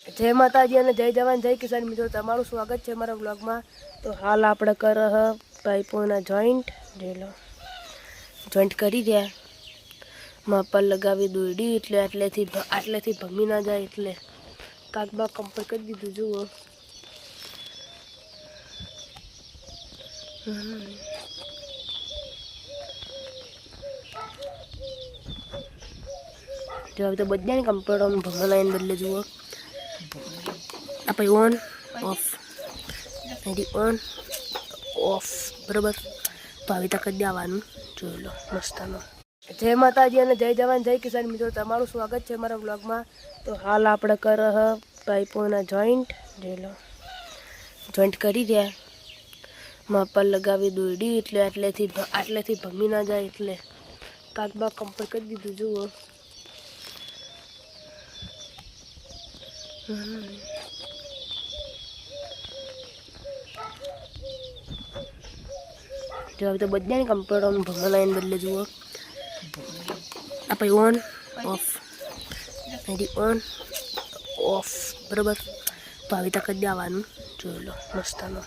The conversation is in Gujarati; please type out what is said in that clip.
जय माताजी અને જય જવાન જય કિસાન મિત્રો, તમારું સ્વાગત છે મારા વ્લોગમાં। તો હાલ આપણે કર પાઇપોના જોઈન્ટ કરી રહ્યા માપા લગાવી દોડી એટલે આટલેથી ભમી ના જાય એટલે કાગબા કમ્પ્લીટ કરી દીધું જુઓ। જો હવે તો બધાને કમ્પ્લીટ ઓન ભમા લાઈન બદલે જુઓ। આપણે on of ready on of બરાબર। તો આવી તક જ દેવાનું જોઈ લો મસ્તાનો। જય માતાજી અને જય જવાન જય કિસાન મિત્રો, તમારું સ્વાગત છે મારા વ્લોગમાં। તો હાલ આપણે કર પાઇપોના જોઈન્ટ કરી રહ્યા માપા લગાવી દોડી એટલે આટલેથી ભમી ના જાય એટલે કાગબા કમ્પ્લીટ કરી દીધું જુઓ। જો હવે તો બધાને કમ્પ્લીટ ઓન ભમા લાઈન બદલે જુઓ। આપણે on of ready on of બરાબર। તો આવી તક જ દેવાનું જોઈ લો મસ્તાનો।